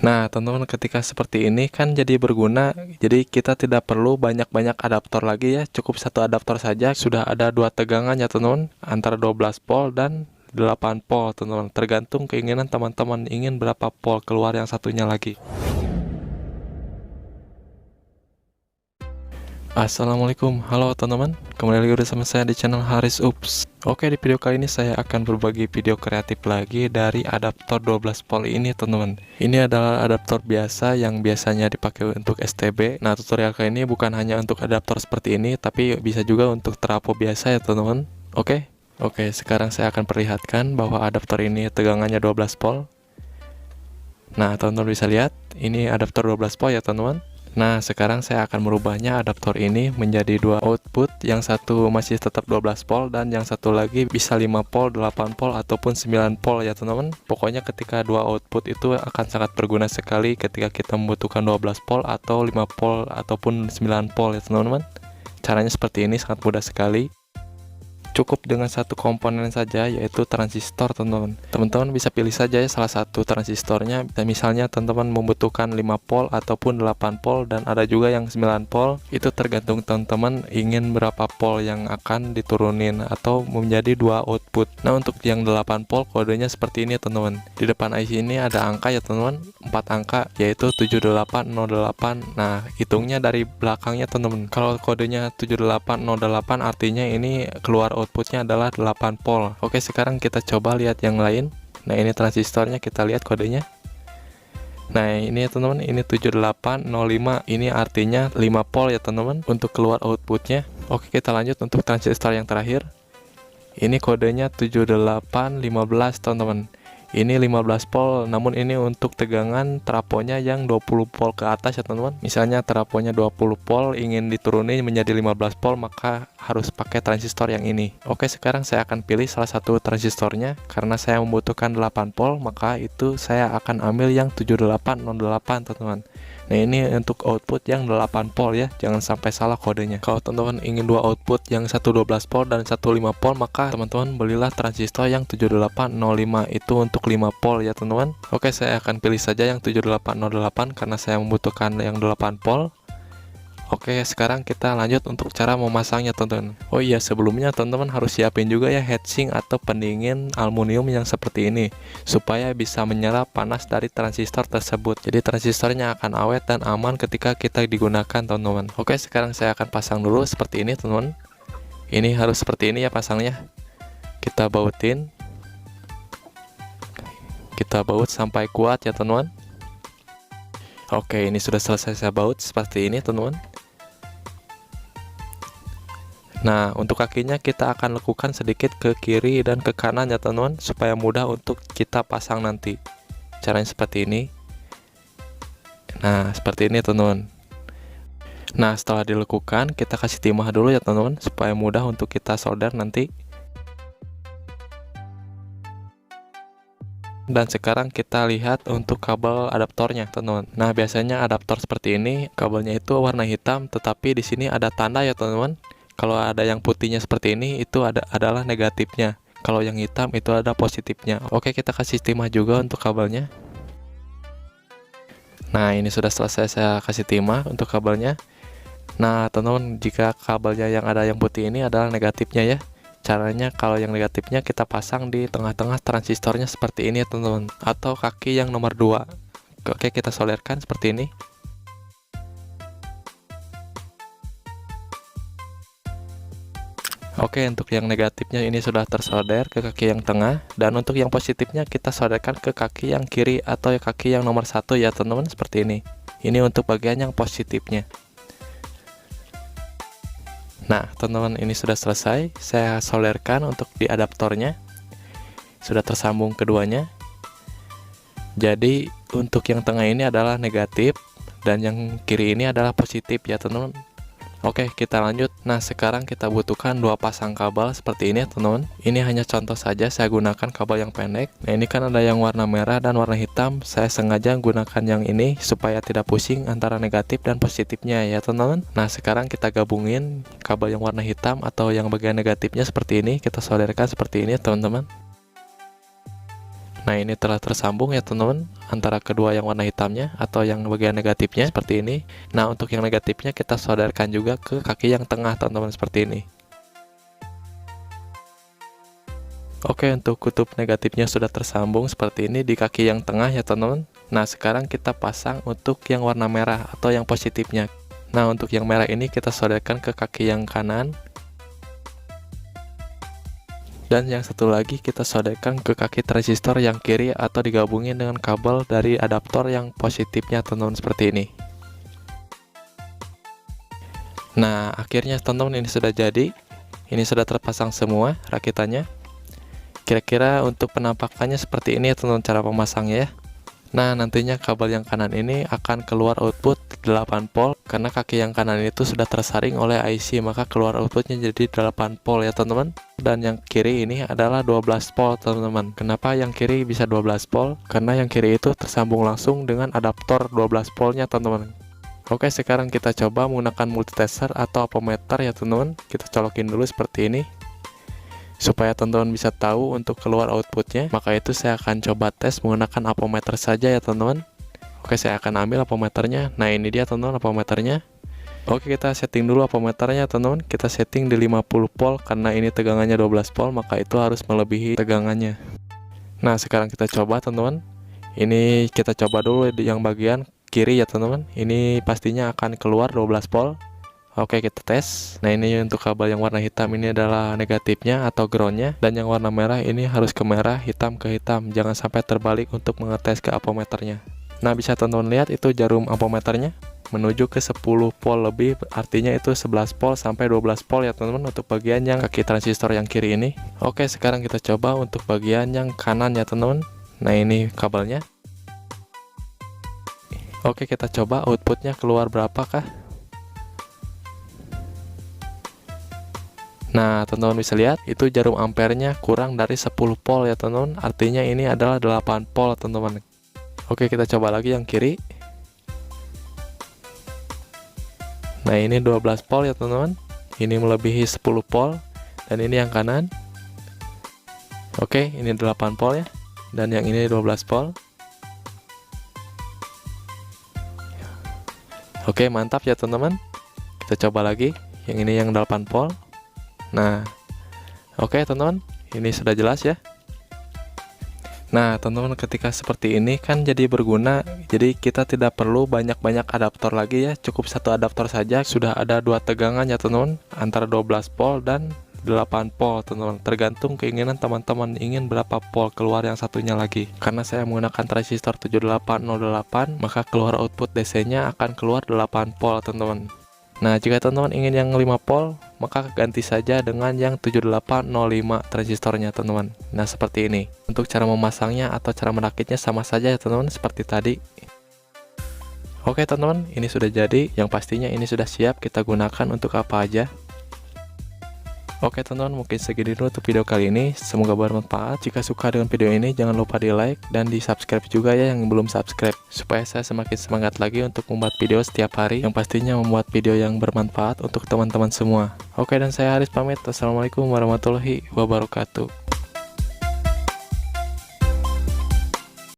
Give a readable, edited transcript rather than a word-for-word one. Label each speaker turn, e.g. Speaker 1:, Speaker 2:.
Speaker 1: Nah, teman-teman, ketika seperti ini kan jadi berguna, jadi kita tidak perlu banyak-banyak adaptor lagi ya, cukup satu adaptor saja, sudah ada dua tegangan ya teman-teman, antara 12 volt dan 8 volt teman-teman, tergantung keinginan teman-teman ingin berapa volt keluar yang satunya lagi. Assalamualaikum, halo teman-teman, kembali lagi bersama saya di channel Haris Ups. Oke, di video kali ini saya akan berbagi video kreatif lagi dari adaptor 12 volt ini teman-teman. Ini adalah adaptor biasa yang biasanya dipakai untuk STB. Nah, tutorial kali ini bukan hanya untuk adaptor seperti ini, tapi bisa juga untuk trafo biasa ya teman-teman. Oke, sekarang saya akan perlihatkan bahwa adaptor ini tegangannya 12 volt. Nah, teman-teman bisa lihat, ini adaptor 12 volt ya teman-teman. Nah, sekarang saya akan merubahnya adaptor ini menjadi dua output, yang satu masih tetap 12 volt dan yang satu lagi bisa 5 volt, 8 volt ataupun 9 volt ya teman-teman. Pokoknya ketika dua output itu akan sangat berguna sekali ketika kita membutuhkan 12 volt atau 5 volt ataupun 9 volt ya teman-teman. Caranya seperti ini, sangat mudah sekali. Cukup dengan satu komponen saja, yaitu transistor teman-teman. Teman-teman bisa pilih saja ya salah satu transistornya. Dan misalnya teman-teman membutuhkan 5 volt ataupun 8 volt dan ada juga yang 9 volt. Itu tergantung teman-teman ingin berapa volt yang akan diturunin atau menjadi dua output. Nah, untuk yang 8 volt kodenya seperti ini teman-teman. Di depan IC ini ada angka ya teman-teman, 4 angka yaitu 7808. Nah, hitungnya dari belakangnya teman-teman. Kalau kodenya 7808 artinya ini keluar outputnya adalah 8 volt. Oke, sekarang kita coba lihat yang lain. Nah, ini transistornya, kita lihat kodenya. Nah, ini ya teman-teman, ini 7805, ini artinya 5 volt ya teman-teman untuk keluar outputnya. Oke, kita lanjut untuk transistor yang terakhir. Ini kodenya 7815 teman-teman. Ini 15 volt, namun ini untuk tegangan trafonya yang 20 volt ke atas ya teman-teman. Misalnya trafonya 20 volt, ingin diturunin menjadi 15 volt, maka harus pakai transistor yang ini. Oke, sekarang saya akan pilih salah satu transistornya. Karena saya membutuhkan 8 volt, maka itu saya akan ambil yang 7808 teman-teman. Nah, ini untuk output yang 8 volt ya, jangan sampai salah kodenya. Kalau teman-teman ingin dua output, yang satu 12 volt dan satu 5 volt, maka teman-teman belilah transistor yang 7805, itu untuk 5 volt ya teman-teman. Oke, saya akan pilih saja yang 7808 karena saya membutuhkan yang 8 volt. Oke, sekarang kita lanjut untuk cara memasangnya teman-teman. Oh iya, sebelumnya teman-teman harus siapin juga ya heatsink atau pendingin aluminium yang seperti ini, supaya bisa menyerap panas dari transistor tersebut. Jadi transistornya akan awet dan aman ketika kita digunakan teman-teman. Oke, sekarang saya akan pasang dulu seperti ini teman-teman. Ini harus seperti ini ya pasangnya. Kita bautin. Kita baut sampai kuat ya teman-teman. Oke, ini sudah selesai saya baut seperti ini teman-teman. Nah, untuk kakinya kita akan lekukan sedikit ke kiri dan ke kanan ya teman-teman, supaya mudah untuk kita pasang nanti. Caranya seperti ini. Nah, seperti ini teman-teman. Nah, setelah dilekukan, kita kasih timah dulu ya teman-teman, supaya mudah untuk kita solder nanti. Dan sekarang kita lihat untuk kabel adaptornya teman-teman. Nah, biasanya adaptor seperti ini, kabelnya itu warna hitam, tetapi di sini ada tanda ya teman-teman. Kalau ada yang putihnya seperti ini, itu adalah negatifnya. Kalau yang hitam itu ada positifnya. Oke, kita kasih timah juga untuk kabelnya. Nah, ini sudah selesai saya kasih timah untuk kabelnya. Nah, teman-teman, jika kabelnya yang ada yang putih ini adalah negatifnya ya. Caranya kalau yang negatifnya kita pasang di tengah-tengah transistornya seperti ini ya teman-teman. Atau kaki yang nomor 2. Oke, kita solderkan seperti ini. Oke, untuk yang negatifnya ini sudah tersolder ke kaki yang tengah, dan untuk yang positifnya kita solderkan ke kaki yang kiri atau kaki yang nomor 1 ya teman-teman, seperti ini. Ini untuk bagian yang positifnya. Nah, teman-teman, ini sudah selesai. Saya solderkan untuk di adaptornya. Sudah tersambung keduanya. Jadi untuk yang tengah ini adalah negatif dan yang kiri ini adalah positif ya teman-teman. Oke, kita lanjut. Nah, sekarang kita butuhkan dua pasang kabel seperti ini, teman-teman. Ini hanya contoh saja, saya gunakan kabel yang pendek. Nah, ini kan ada yang warna merah dan warna hitam. Saya sengaja gunakan yang ini supaya tidak pusing antara negatif dan positifnya ya, teman-teman. Nah, sekarang kita gabungin kabel yang warna hitam atau yang bagian negatifnya seperti ini. Kita solderkan seperti ini, teman-teman. Nah, ini telah tersambung ya teman-teman, antara kedua yang warna hitamnya atau yang bagian negatifnya seperti ini. Nah, untuk yang negatifnya kita solderkan juga ke kaki yang tengah teman-teman seperti ini. Oke, untuk kutub negatifnya sudah tersambung seperti ini di kaki yang tengah ya teman-teman. Nah, sekarang kita pasang untuk yang warna merah atau yang positifnya. Nah, untuk yang merah ini kita solderkan ke kaki yang kanan. Dan yang satu lagi kita solderkan ke kaki transistor yang kiri atau digabungin dengan kabel dari adaptor yang positifnya teman-teman seperti ini. Nah, akhirnya teman-teman ini sudah jadi. Ini sudah terpasang semua rakitannya. Kira-kira untuk penampakannya seperti ini ya teman-teman cara pemasangnya ya. Nah, nantinya kabel yang kanan ini akan keluar output 8 volt karena kaki yang kanan itu sudah tersaring oleh IC, maka keluar outputnya jadi 8 volt ya teman-teman. Dan yang kiri ini adalah 12 volt teman-teman. Kenapa yang kiri bisa 12 volt? Karena yang kiri itu tersambung langsung dengan adaptor 12 voltnya teman-teman. Oke, sekarang kita coba menggunakan multitester atau ampermeter ya teman-teman. Kita colokin dulu seperti ini. Supaya teman-teman bisa tahu untuk keluar outputnya, maka itu saya akan coba tes menggunakan ampermeter saja ya teman-teman. Oke, saya akan ambil ampermeternya. Nah, ini dia teman-teman ampermeternya. Oke, kita setting dulu ampermeternya teman-teman. Kita setting di 50 volt karena ini tegangannya 12 volt, maka itu harus melebihi tegangannya. Nah, sekarang kita coba teman-teman. Ini kita coba dulu di yang bagian kiri ya teman-teman. Ini pastinya akan keluar 12 volt. Oke, kita tes. Nah, ini untuk kabel yang warna hitam ini adalah negatifnya atau groundnya, dan yang warna merah ini harus ke merah, hitam ke hitam. Jangan sampai terbalik untuk mengetes ke ampermeternya. Nah, bisa teman-teman lihat itu jarum ampermeternya menuju ke 10 volt lebih, artinya itu 11 volt sampai 12 volt ya teman-teman untuk bagian yang kaki transistor yang kiri ini. Oke, sekarang kita coba untuk bagian yang kanan ya teman-teman. Nah, ini kabelnya. Oke, kita coba outputnya keluar berapakah. Nah, teman-teman bisa lihat itu jarum ampernya kurang dari 10 volt ya teman-teman. Artinya ini adalah 8 volt teman-teman. Oke, kita coba lagi yang kiri. Nah, ini 12 volt ya teman-teman. Ini melebihi 10 volt. Dan ini yang kanan. Oke, ini 8 volt ya. Dan yang ini 12 volt. Oke, mantap ya teman-teman. Kita coba lagi. Yang ini yang 8 volt. Nah, oke teman-teman, ini sudah jelas ya. Nah, teman-teman, ketika seperti ini kan jadi berguna. Jadi kita tidak perlu banyak-banyak adaptor lagi ya. Cukup satu adaptor saja sudah ada dua tegangan ya teman-teman, antara 12 volt dan 8 volt teman-teman. Tergantung keinginan teman-teman ingin berapa volt keluar yang satunya lagi. Karena saya menggunakan transistor 7808, maka keluar output DC-nya akan keluar 8 volt teman-teman. Nah, jika teman-teman ingin yang 5 volt, maka ganti saja dengan yang 7805 transistornya teman-teman. Nah, seperti ini. Untuk cara memasangnya atau cara merakitnya sama saja ya teman-teman, seperti tadi. Oke teman-teman, ini sudah jadi. Yang pastinya ini sudah siap kita gunakan untuk apa aja. Oke teman-teman, mungkin segini dulu untuk video kali ini. Semoga bermanfaat. Jika suka dengan video ini, jangan lupa di like dan di subscribe juga ya yang belum subscribe, supaya saya semakin semangat lagi untuk membuat video setiap hari, yang pastinya membuat video yang bermanfaat untuk teman-teman semua. Oke, dan saya Haris pamit. Assalamualaikum warahmatullahi wabarakatuh.